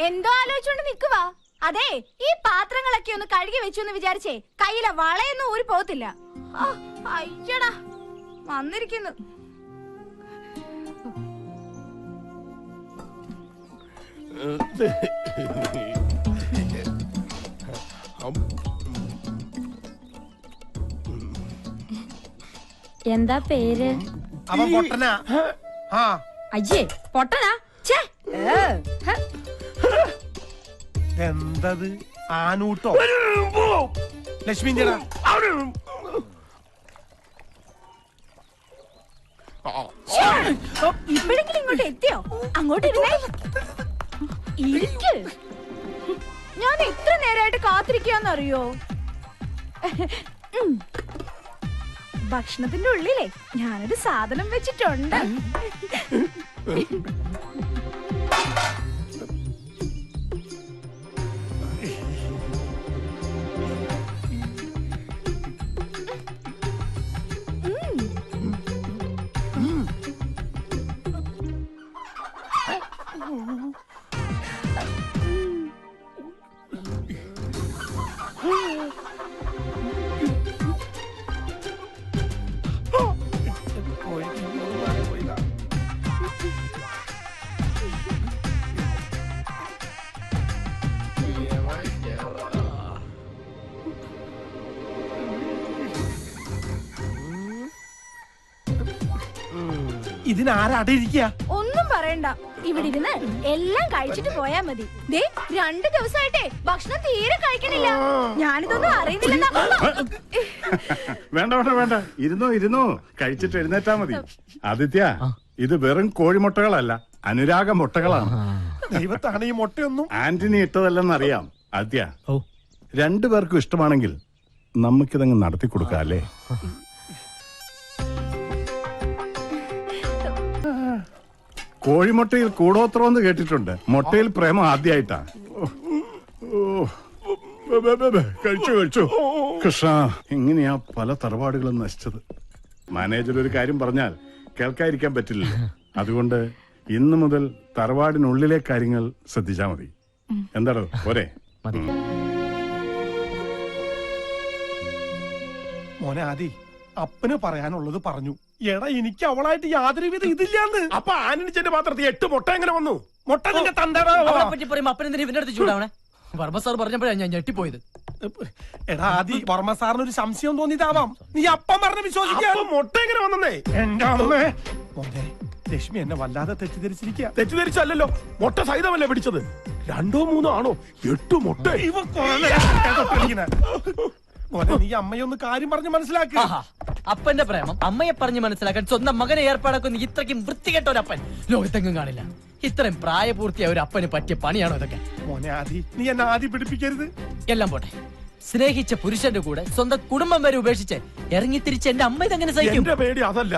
എന്തോ ആലോചിച്ചോണ്ട് നിക്കുവാ. അതെ, ഈ പാത്രങ്ങളൊക്കെ ഒന്ന് കഴുകി വെച്ചു എന്ന് വിചാരിച്ചേ കയ്യിലെ വളയൊന്നും ഊരി പോകത്തില്ല. അയ്യടാ വന്നിരിക്കുന്നു. എന്താ പേര്? അവൻ പൊട്ടനാ. അയ്യേ പൊട്ടനാ. എന്തത് ആനൂട്ടോ? ലക്ഷ്മി ഇപ്പോഴെങ്കിലും ഇങ്ങോട്ട് എത്തിയോ? അങ്ങോട്ട് ഇരിക്ക്. ഞാൻ ഇത്ര നേരമായിട്ട് കാത്തിരിക്കാന്നറിയോ? ഭക്ഷണത്തിന്റെ ഉള്ളിലേ ഞാനൊരു സാധനം വെച്ചിട്ടുണ്ട്. ഇതിനാരടിയിരിക്ക? ഒന്നും പറയണ്ട, ഇവിടെ ഇരുന്ന് എല്ലാം കഴിച്ചിട്ട് പോയാ മതി. ദേ 2 ദിവസമായിട്ടേ ഭക്ഷണം തീരെ കഴിക്കണില്ല. ഞാനിതൊന്നും അറിയുന്നില്ല. വേണ്ട വേണ്ട വേണ്ട, ഇരുന്നോ കഴിച്ചിട്ട് എഴുന്നേറ്റാ മതി. ആദിത്യ, ഇത് വെറും കോഴിമുട്ടകളല്ല, അനുരാഗ മുട്ടകളാണ്. ദൈവത്താണ് ഈ മുട്ടയൊന്നും ആന്റണി ഇട്ടതല്ലെന്നറിയാം. ആദിത്യ, 2 പേർക്കും ഇഷ്ടമാണെങ്കിൽ നമുക്കിതങ്ങ് നടത്തി കൊടുക്കാം അല്ലേ? കോഴിമുട്ടയിൽ കൂടോത്രമെന്ന് കേട്ടിട്ടുണ്ട്, മുട്ടയിൽ പ്രേമം ആദ്യമായിട്ടാ. കഴിച്ചു കൃഷ്ണ, എങ്ങനെയാ പല തറവാടുകളും നശിച്ചത്. മാനേജർ ഒരു കാര്യം പറഞ്ഞാൽ കേൾക്കാതിരിക്കാൻ പറ്റില്ല. അതുകൊണ്ട് ഇന്നു മുതൽ തറവാടിനുള്ളിലെ കാര്യങ്ങൾ ശ്രദ്ധിച്ചാ മതി. എന്താടോ പോരെ? മോനെ ആദി, അപ്പന് പറയാനുള്ളത് പറഞ്ഞു. എടാ, എനിക്ക് അവളായിട്ട് യാതൊരു വിധ ഇതില്ലാന്ന്. അപ്പൊ ആനണിച്ചന്റെ പാത്രത്തിൽ 8 മുട്ട എങ്ങനെ വന്നു? മുട്ട നിന്റെ തന്തടാ. വർമ്മ സാർ പറഞ്ഞപ്പോഴാണ് ഞാൻ ഞെട്ടിപ്പോയത്. എടാ ആദി, വർമ്മ സാറിന് ഒരു സംശയം തോന്നിയതാവാം. നീ അപ്പം പറഞ്ഞ് വിശ്വസിക്കാൻ. മുട്ട എങ്ങനെ വന്നേ? എന്റെ അമ്മേ. മോനെ, ലക്ഷ്മി എന്നെ വല്ലാതെ തെറ്റിദ്ധരിച്ചിരിക്കുക. തെറ്റിദ്ധരിച്ചല്ലോ, മുട്ട സഹിതമല്ലേ പിടിച്ചത്. 2 or 3 ആണോ? 8 മുട്ട. മോനെ, നീ അമ്മയൊന്ന് കാര്യം പറഞ്ഞ് മനസ്സിലാക്കുക. അപ്പന്റെ പ്രേമം അമ്മയെ പറഞ്ഞ് മനസ്സിലാക്കാൻ സ്വന്തം മകനെ ഏർപ്പാടാക്കുന്ന ഇത്രയ്ക്കും വൃത്തികെട്ട ഒരു അപ്പൻ ലോകത്തെങ്ങും കാണില്ല. ഇത്രയും പ്രായപൂർത്തിയായ ഒരു അപ്പന് പറ്റിയ പണിയാണോ ഇതൊക്കെ? മോനെ ആദി, നീ എന്നെ ആദി പിടിപ്പിക്കരുത്. എല്ലാം പോട്ടെ, സ്നേഹിച്ച പുരുഷന്റെ കൂടെ സ്വന്തം കുടുംബം വരെ ഉപേക്ഷിച്ച് ഇറങ്ങി തിരിച്ച് എന്റെ അമ്മ ഇതെങ്ങനെ സഹിക്കും? എന്റെ പേടി അതല്ല,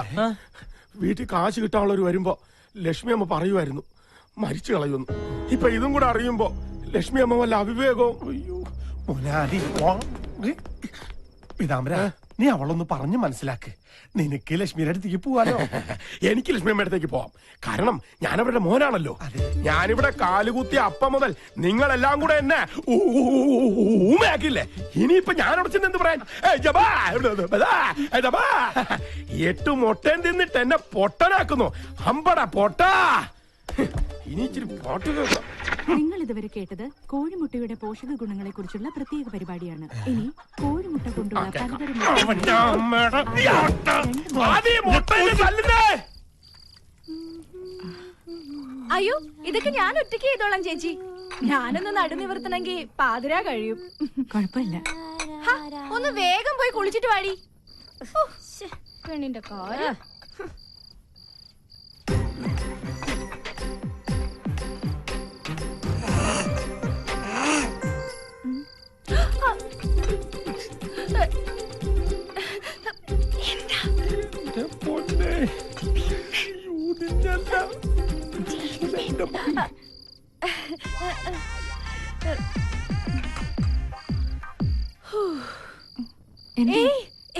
വീട്ടിൽ കാശ് കിട്ടാനുള്ളവർ വരുമ്പോ ലക്ഷ്മി അമ്മ പറയുമായിരുന്നു മരിച്ചു കളയുന്നു. ഇപ്പൊ ഇതും കൂടെ അറിയുമ്പോ ലക്ഷ്മി അമ്മ വല്ല അവിവേകവും. അയ്യോ മോനെ ആദി, പിതാംബര, നീ അവളൊന്ന് പറഞ്ഞു മനസ്സിലാക്ക്. നിനക്ക് ലക്ഷ്മിയുടെ അടുത്തേക്ക് പോവാലോ. എനിക്ക് ലക്ഷ്മി അമ്മയുടെ അടുത്തേക്ക് പോവാം, കാരണം ഞാൻ അവരുടെ മോനാണല്ലോ. ഞാനിവിടെ കാലുകുത്തിയ അപ്പം മുതൽ നിങ്ങളെല്ലാം കൂടെ എന്നെ ഊമയാക്കില്ലേ. ഇനിയിപ്പൊ ഞാൻ അടച്ചിട്ട് എന്ത് പറയാൻ? 8 മുട്ടയും തിന്നിട്ട് എന്നെ പൊട്ടനാക്കുന്നു. അമ്പട പൊട്ടാ. ഇനി ഇച്ചിരി പാട്ട് കേൾക്കാം. നിങ്ങൾ ഇതുവരെ കേട്ടത് കോഴിമുട്ടയുടെ പോഷക ഗുണങ്ങളെ കുറിച്ചുള്ള പ്രത്യേക പരിപാടിയാണ്. ഇനി കോഴിമുട്ട കൊണ്ടുള്ള അയ്യോ, ഇതൊക്കെ ഞാൻ ഒറ്റയ്ക്ക് ചെയ്തോളാം ചേച്ചി. ഞാനൊന്ന് നടുനിവർത്തണമെങ്കിൽ പാതിരാ കഴിയും. കുഴപ്പമില്ല. ഒന്ന് വേഗം പോയി കുളിച്ചിട്ട് വാടി. പെണ്ണിന്റെ കാര്യം.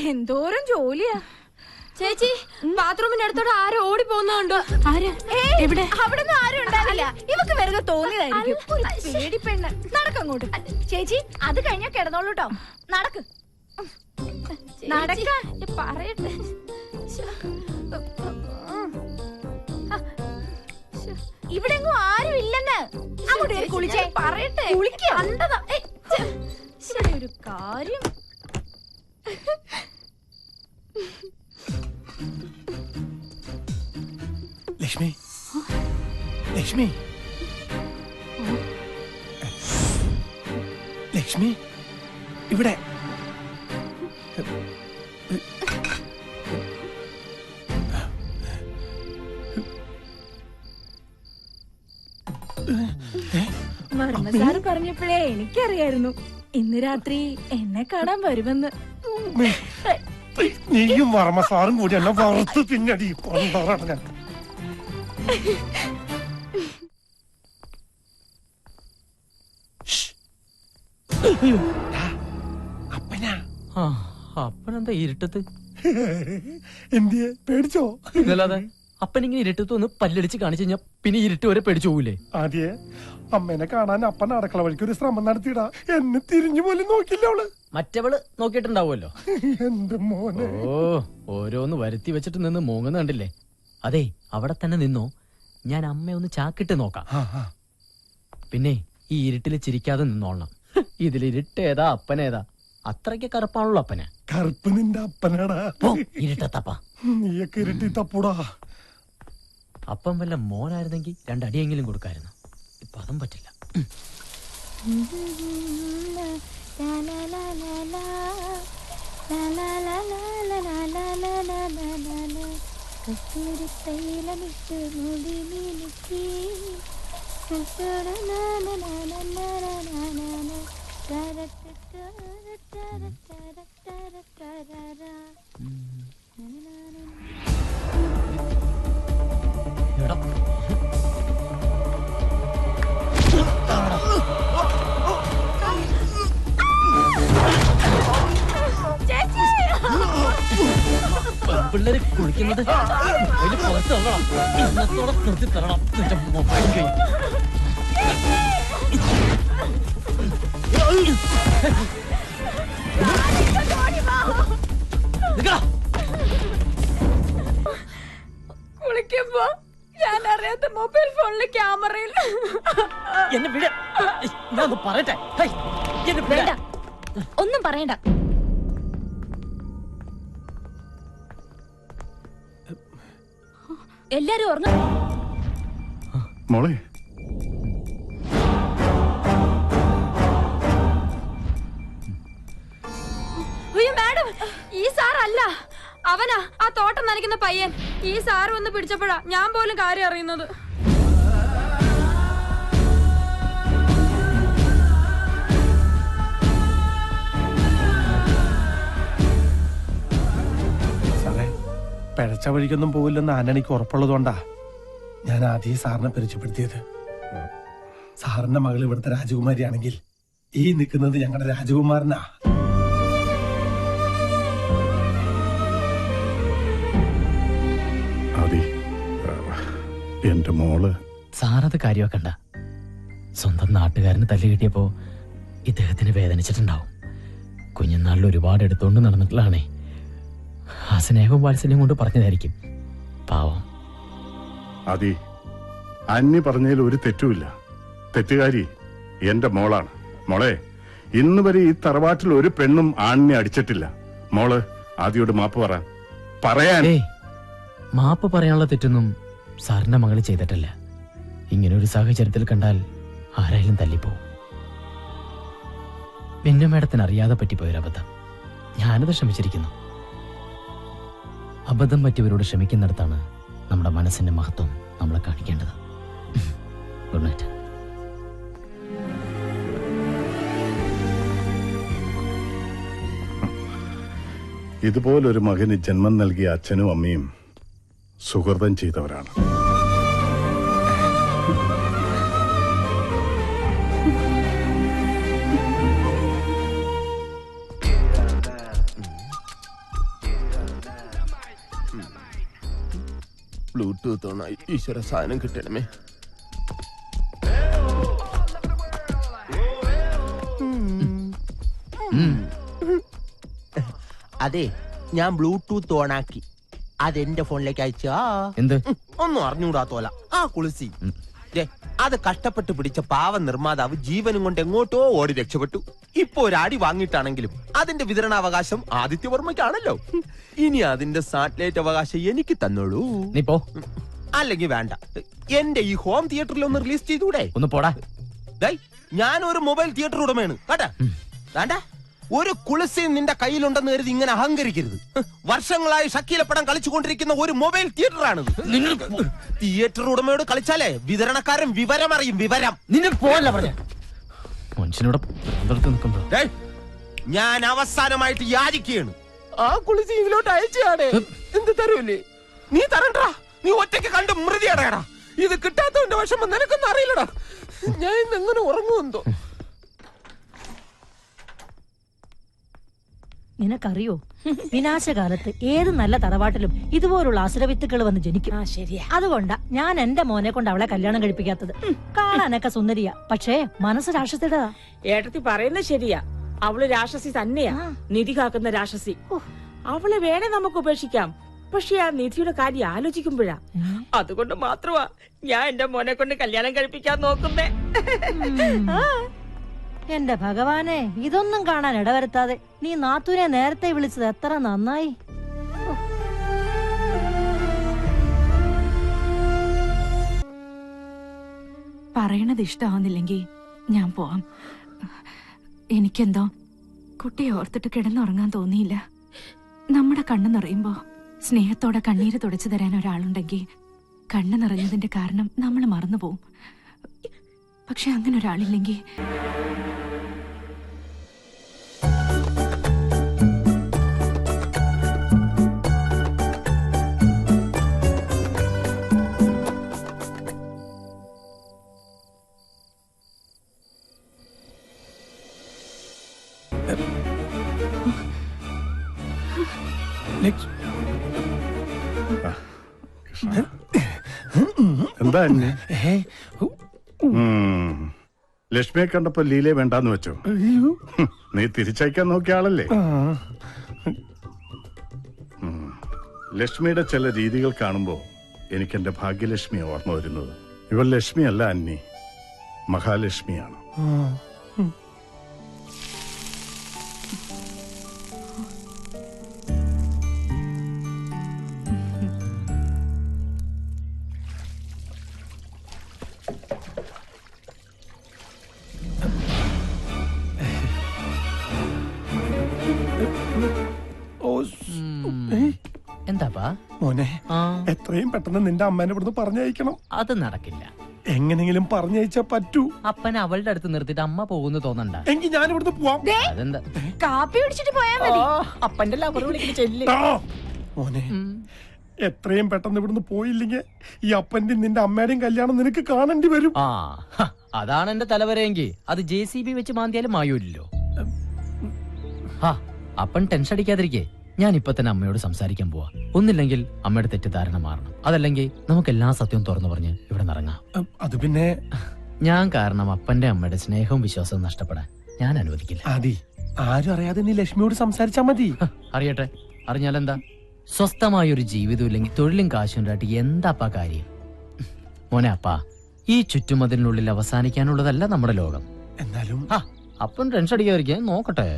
എന്തോരം ജോലിയാ ചേച്ചി. ബാത്റൂമിന്റെ അടുത്തോടെ ആരോ ഓടി പോകുന്നുണ്ടോ? ആര്? എവിടെ? അവിടെ നിന്ന് ആരും ഉണ്ടാവില്ല. നടക്കില്ല. ഇവക്ക് വെറുതെ തോന്നിയതായിരിക്കും. ഒരു പേടിപ്പെണ്ണ്. നടക്കങ്ങോട്ട്. ചേച്ചി അത് കഴിഞ്ഞാ കിടന്നോളൂ ട്ടോ. നടക്ക്. നടക്കാൻ പറയട്ടെ. ഇവിടെങ്ങും ആരും ഇല്ലെന്ന്. അങ്ങോട്ട് കുളിച്ചേ പറയട്ടെ. കണ്ടതാ ഒരു കാര്യം. ലക്ഷ്മി, ലക്ഷ്മി, ലക്ഷ്മി, ഇവിടെ വർമ്മസാറ് പറഞ്ഞപ്പോഴേ എനിക്കറിയായിരുന്നു ഇന്ന് രാത്രി എന്നെ കാണാൻ വരുമെന്ന്. നീയും വർമ്മ സാറും കൂടി എന്നെ വറുത്ത് തിന്നടി. ഞാൻ അപ്പനാ. അപ്പനെന്താ ഇരുട്ടത്ത്? എന്തിയെ പേടിച്ചോ? ഇതല്ലാതെ അപ്പനിങ്ങനെ ഇരുട്ടത്ത് ഒന്ന് പല്ലടിച്ച് കാണിച്ചു കഴിഞ്ഞാ പിന്നെ ഇരുട്ട് വരെ പേടിച്ചു പോകൂലേ? ആദ്യേ അമ്മേനെ കാണാൻ അപ്പൻ അടുക്കള വഴിക്ക് ഒരു ശ്രമം നടത്തിയിടാ. എന്നെ തിരിഞ്ഞു പോലും നോക്കില്ല അവള്. മറ്റവള് നോക്കിയിട്ടുണ്ടാവുമല്ലോ. എന്റെ മോനെ. ഓ, ഓരോന്ന് വരുത്തി വെച്ചിട്ട് നിന്ന് മൂങ്ങുന്ന കണ്ടില്ലേ? അതെ, അവിടെ തന്നെ നിന്നോ. ഞാൻ അമ്മയൊന്ന് ചാക്കിട്ട് നോക്കാം. പിന്നെ ഈ ഇരുട്ടില് ചിരിക്കാതെ നിന്നോളണം. ഇതിലിരുട്ടേതാ അപ്പനേതാ? അത്രയ്ക്ക് കറുപ്പാണല്ലോ അപ്പന്. കറുപ്പ് നിന്റെ അപ്പനാടാ. ഇരുട്ടത്തപ്പ നീയൊക്കെ ഇരുട്ടി തപ്പൂടാ. അപ്പം വല്ല മോനായിരുന്നെങ്കിൽ രണ്ടടിയെങ്കിലും കൊടുക്കായിരുന്നു. ഇപ്പൊ അതും പറ്റില്ല. പിള്ളേര് കുളിക്കുന്നത് അതിന് പുറത്ത് തരണം. ഇന്നത്തോടെ നിർത്തി തരണം നിന്റെ മൊബൈൽ ഗെയിം. കുളിക്കുമ്പോ ഞാൻ അറിയാത്ത മൊബൈൽ ഫോണിലെ ക്യാമറയിൽ എന്നെ വിട. ഞാൻ പറയട്ടെ. എന്നെ വേണ്ട, ഒന്നും പറയണ്ട. എല്ലാരും ഉറങ്ങ. മോളെ, അയ്യോ മാഡം, ഈ സാർ അല്ല, അവനാ ആ തോട്ടം നനയ്ക്കുന്ന പയ്യൻ. ഈ സാർ വന്ന് പിടിച്ചപ്പോഴാ ഞാൻ പോലും കാര്യം അറിയുന്നത്. പിഴച്ച വഴിക്കൊന്നും പോവില്ലെന്ന് ആന്റണിക്ക് ഉറപ്പുള്ളതുകൊണ്ടാ ഞാൻ ആദ്യം സാറിനെ പരിചയപ്പെടുത്തിയത്. സാറിന്റെ മകൾ ഇവിടുത്തെ രാജകുമാരിയാണെങ്കിൽ ഈ നിൽക്കുന്നത് ഞങ്ങളുടെ രാജകുമാരനാ. എന്റെ മോള്. സാറത് കാര്യമാക്കണ്ട. സ്വന്തം നാട്ടുകാരന് തല്ല് കിട്ടിയപ്പോ ഇദ്ദേഹത്തിന് വേദനിച്ചിട്ടുണ്ടാവും. കുഞ്ഞുനാളിൽ ഒരുപാട് എടുത്തോണ്ട് നടന്നിട്ടുള്ളതാണേ. ആ സ്നേഹവും വാത്സല്യം കൊണ്ട് പറഞ്ഞതായിരിക്കും. പാവം. അതി അന്നി പറഞ്ഞതിൽ ഒരു തെറ്റുമില്ല. തെറ്റുകാരി എന്റെ മോളാണ്. മോളെ, ഇന്ന് വരെ ഈ തറവാട്ടിൽ ഒരു പെണ്ണും ആണിനെ അടിച്ചിട്ടില്ല. മോള് ആദ്യോട് മാപ്പ് പറയാൻ. മാപ്പ് പറയാനുള്ള തെറ്റൊന്നും സാറിന്റെ മകള് ചെയ്തിട്ടില്ല. ഇങ്ങനെ ഒരു സാഹചര്യത്തിൽ കണ്ടാൽ ആരായാലും തല്ലിപ്പോവും. പിന്നെ മേഡത്തിന് അറിയാതെ പറ്റിപ്പോയൊരബദ്ധം. ഞാനത് ക്ഷമിച്ചിരിക്കുന്നു. അബദ്ധം പറ്റിയവരോട് ക്ഷമിക്കുന്നിടത്താണ് നമ്മുടെ മനസ്സിന്റെ മഹത്വം നമ്മളെ കാണിക്കേണ്ടത്. Good night. ഇതുപോലൊരു മകന് ജന്മം നൽകിയ അച്ഛനും അമ്മയും സുഹൃതം ചെയ്തവരാണ്. ബ്ലൂടൂത്ത് ഓണായി. ഈശ്വര സാധനം കിട്ടണമേ. അതെ, ഞാൻ ബ്ലൂടൂത്ത് ഓണാക്കി അതെന്റെ ഫോണിലേക്ക് അയച്ചാ എന്ത് ഒന്നും അറിഞ്ഞൂടാത്തോല ആ കുളിസി. ദേ, അത് കഷ്ടപ്പെട്ട് പിടിച്ച പാവ നിർമ്മാതാവ് ജീവനും കൊണ്ട് എങ്ങോട്ടോ ഓടി രക്ഷപ്പെട്ടു. ഇപ്പൊ ഒരു അടി വാങ്ങിയിട്ടാണെങ്കിലും അതിന്റെ വിതരണാവകാശം ആദിത്യവർമ്മയ്ക്കാണല്ലോ. ഇനി അതിന്റെ സാറ്റലൈറ്റ് അവകാശം എനിക്ക് തന്നോളൂ. നീ പോ. അല്ലെങ്കിൽ വേണ്ട, എന്റെ ഈ ഹോം തിയേറ്ററിൽ ഒന്ന് റിലീസ് ചെയ്തൂടെ? ഒന്ന് പോടാ. ഞാനൊരു മൊബൈൽ തിയേറ്റർ ഉടമയാണ് കേട്ടാ. വേണ്ട, ഒരു കുളിസയും നിന്റെ കയ്യിലുണ്ടെന്ന് കരുതി ഇങ്ങനെ അഹങ്കരിക്കരുത്. വർഷങ്ങളായി ഷക്കീല പടം കളിച്ചുകൊണ്ടിരിക്കുന്ന ഒരു മൊബൈൽ തിയേറ്ററാണിത്. തിയേറ്റർ ഉടമയോട് കളിച്ചാലേ വിതരണക്കാരൻ വിവരം അറിയും. വിവരം നിന്നെ പോവല്ല പറഞ്ഞ മനുഷ്യനോട് നിൽക്കുമ്പോ ഞാൻ അവസാനമായിട്ട് യാചിക്കുകയാണ്. ആ കുളിസി ഇതിലോട്ട് അയച്ചാടേ. എന്ത് തരൂല്ലേ? നീ തരണ്ടാ. നീ ഒറ്റയ്ക്ക് കണ്ട് മൃതി അടയടാ. ഇത് കിട്ടാത്തവന്റെ വിഷമം നിനക്കൊന്നും അറിയില്ലടാ. ഞാൻ ഇന്ന് എങ്ങനെ ഉറങ്ങുമെന്തോ. നിനക്കറിയോ, വിനാശകാലത്ത് ഏത് നല്ല തറവാട്ടിലും ഇതുപോലുള്ള അസുരവിത്തുക്കൾ വന്ന് ജനിക്കും. അതുകൊണ്ടാ ഞാൻ എന്റെ മോനെ കൊണ്ട് അവളെ കല്യാണം കഴിപ്പിക്കാത്തത്. കാണാനൊക്കെ സുന്ദരിയാ, പക്ഷേ മനസ്സ് രാക്ഷസിയുടെ. ഏട്ടത്തി പറയുന്നത് ശരിയാ. അവള് രാക്ഷസി തന്നെയാ, നിധി കാക്കുന്ന രാക്ഷസി. അവളെ വേണേ നമുക്ക് ഉപേക്ഷിക്കാം, പക്ഷെ ആ നിധിയുടെ കാര്യം ആലോചിക്കുമ്പോഴാ. അതുകൊണ്ട് മാത്രമാ ഞാൻ എന്റെ മോനെ കൊണ്ട് കല്യാണം കഴിപ്പിക്കാൻ നോക്കുന്നേ. എന്റെ ഭഗവാനെ, ഇതൊന്നും കാണാൻ ഇടവരുത്താതെ നീ നാത്തൂനെ നേരത്തെ വിളിച്ചത് എത്ര നന്നായി. പറയണത് ഇഷ്ടമാവുന്നില്ലെങ്കിൽ ഞാൻ പോവാം. എനിക്കെന്തോ കുട്ടിയെ ഓർത്തിട്ട് കിടന്നുറങ്ങാൻ തോന്നിയില്ല. നമ്മുടെ കണ്ണു നിറയുമ്പോ സ്നേഹത്തോടെ കണ്ണീര് തുടച്ചു തരാൻ ഒരാളുണ്ടെങ്കിൽ കണ്ണു നിറഞ്ഞതിന്റെ കാരണം നമ്മൾ മറന്നുപോകും. പക്ഷെ അങ്ങനെ ഒരാളില്ലെങ്കിൽ എന്താ അന്നെ? ലക്ഷ്മിയെ കണ്ടപ്പോ ലീലയെ വേണ്ടാന്ന് വെച്ചോ? നീ തിരിച്ചയക്കാൻ നോക്കിയ ആളല്ലേ? ലക്ഷ്മിയുടെ ചില രീതികൾ കാണുമ്പോ എനിക്ക് എന്റെ ഭാഗ്യലക്ഷ്മിയെ ഓർമ്മ വരുന്നത്. ഇവൾ ലക്ഷ്മിയല്ല അന്നി, മഹാലക്ഷ്മിയാണ്. എന്താപ്പാ മോനെ, എത്രയും പെട്ടെന്ന് നിന്റെ അമ്മേനെ ഇവിടുന്ന് പറഞ്ഞയക്കണം. അത് നടക്കില്ല. എങ്ങനെങ്കിലും പറഞ്ഞയച്ചാ പറ്റൂ. അപ്പൻ അവളുടെ അടുത്ത് നിർത്തിയിട്ട് അമ്മ പോകുന്നു തോന്നണ്ട. എങ്കിൽ ഞാൻ ഇവിടുന്ന് പോവാം. അതെന്താ? കാപ്പി കുടിച്ചിട്ട് പോയാ മതി. അപ്പന്റെ ലവർ വിളിക്കുന്ന ചെല്ല്. മോനെ, എത്രയും പെട്ടെന്ന് ഇവിടുന്ന് പോയില്ലെങ്കിൽ ഈ അപ്പന്റെയും നിന്റെ അമ്മയുടെയും കല്യാണം നിനക്ക് കാണേണ്ടി വരും. അതാണ് എന്റെ തലവരെങ്കിൽ അത് JCB വെച്ച് മാന്തിയാലും മായൂരില്ലോ. അപ്പൻ ടെൻഷൻ അടിക്കാതിരിക്കേ. ഞാൻ ഇപ്പൊ തന്നെ അമ്മയോട് സംസാരിക്കാൻ പോവാ. ഒന്നില്ലെങ്കിൽ അമ്മയുടെ തെറ്റിദ്ധാരണ മാറണം, അതല്ലെങ്കിൽ നമുക്ക് എല്ലാ സത്യവും തുറന്നു പറഞ്ഞ് ഇവിടെ നിറങ്ങാം. അത് പിന്നെ ഞാൻ കാരണം അപ്പന്റെ അമ്മയുടെ സ്നേഹവും വിശ്വാസവും നഷ്ടപ്പെടാൻ ഞാൻ അനുവദിക്കില്ല. ആദി, ആരും അറിയാതെ നീ ലക്ഷ്മിയോട് സംസാരിച്ചാ മതി. അറിയട്ടെ, അറിഞ്ഞാലെന്താ? സ്വസ്ഥമായൊരു ജീവിതം ഇല്ലെങ്കിൽ തൊഴിലും കാശും ഉണ്ടായിട്ട് എന്താപ്പാ കാര്യം? മോനെ അപ്പാ, ഈ ചുറ്റുമതിലിനുള്ളിൽ അവസാനിക്കാനുള്ളതല്ല നമ്മുടെ ലോകം. എന്നാലും അപ്പം ടെൻഷൻ അടിക്കാതിരിക്കാൻ നോക്കട്ടെ.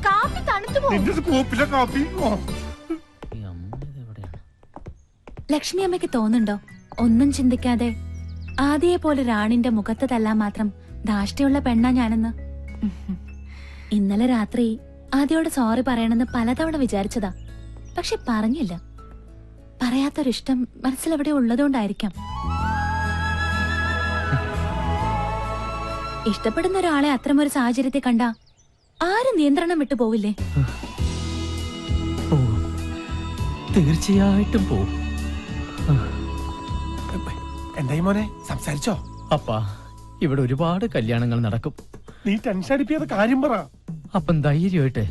കാപ്പി തണുത്തു പോകും. ലക്ഷ്മി അമ്മയ്ക്ക് തോന്നുന്നുണ്ടോ ഒന്നും ചിന്തിക്കാതെ ആദ്യയെ പോലെ രാണിന്റെ മുഖത്ത് തല്ലാൻ മാത്രം ധാഷ്ട്യമുള്ള പെണ്ണാ ഞാനെന്ന്? ഇന്നലെ രാത്രി ആദ്യയോട് സോറി പറയണമെന്ന് പലതവണ വിചാരിച്ചതാ, പക്ഷെ പറഞ്ഞില്ല. പറയാത്തൊരിഷ്ടം മനസ്സിലെവിടെ ഉള്ളതുകൊണ്ടായിരിക്കാം. ഇഷ്ടപ്പെടുന്ന ഒരാളെ അത്തരമൊരു സാഹചര്യത്തെ കണ്ട ആരും നിയന്ത്രണം വിട്ടു പോവില്ലേ? തീർച്ചയായിട്ടും പോവും. എന്തായി മോനെ, സംസാരിച്ചോ? അപ്പാ, ഇവിടെ ഒരുപാട് കല്യാണങ്ങൾ നടക്കും. നീ ടെൻഷൻ അടിപ്പിയാതെ കാര്യം പറ. അപ്പം ധൈര്യമായിട്ട്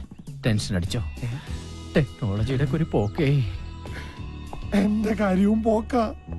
ടെൻഷൻ അടിച്ചോ. ടെക്നോളജിയുടെ ഒരു പോക്കേ. എന്റെ കാര്യവും പോക്ക.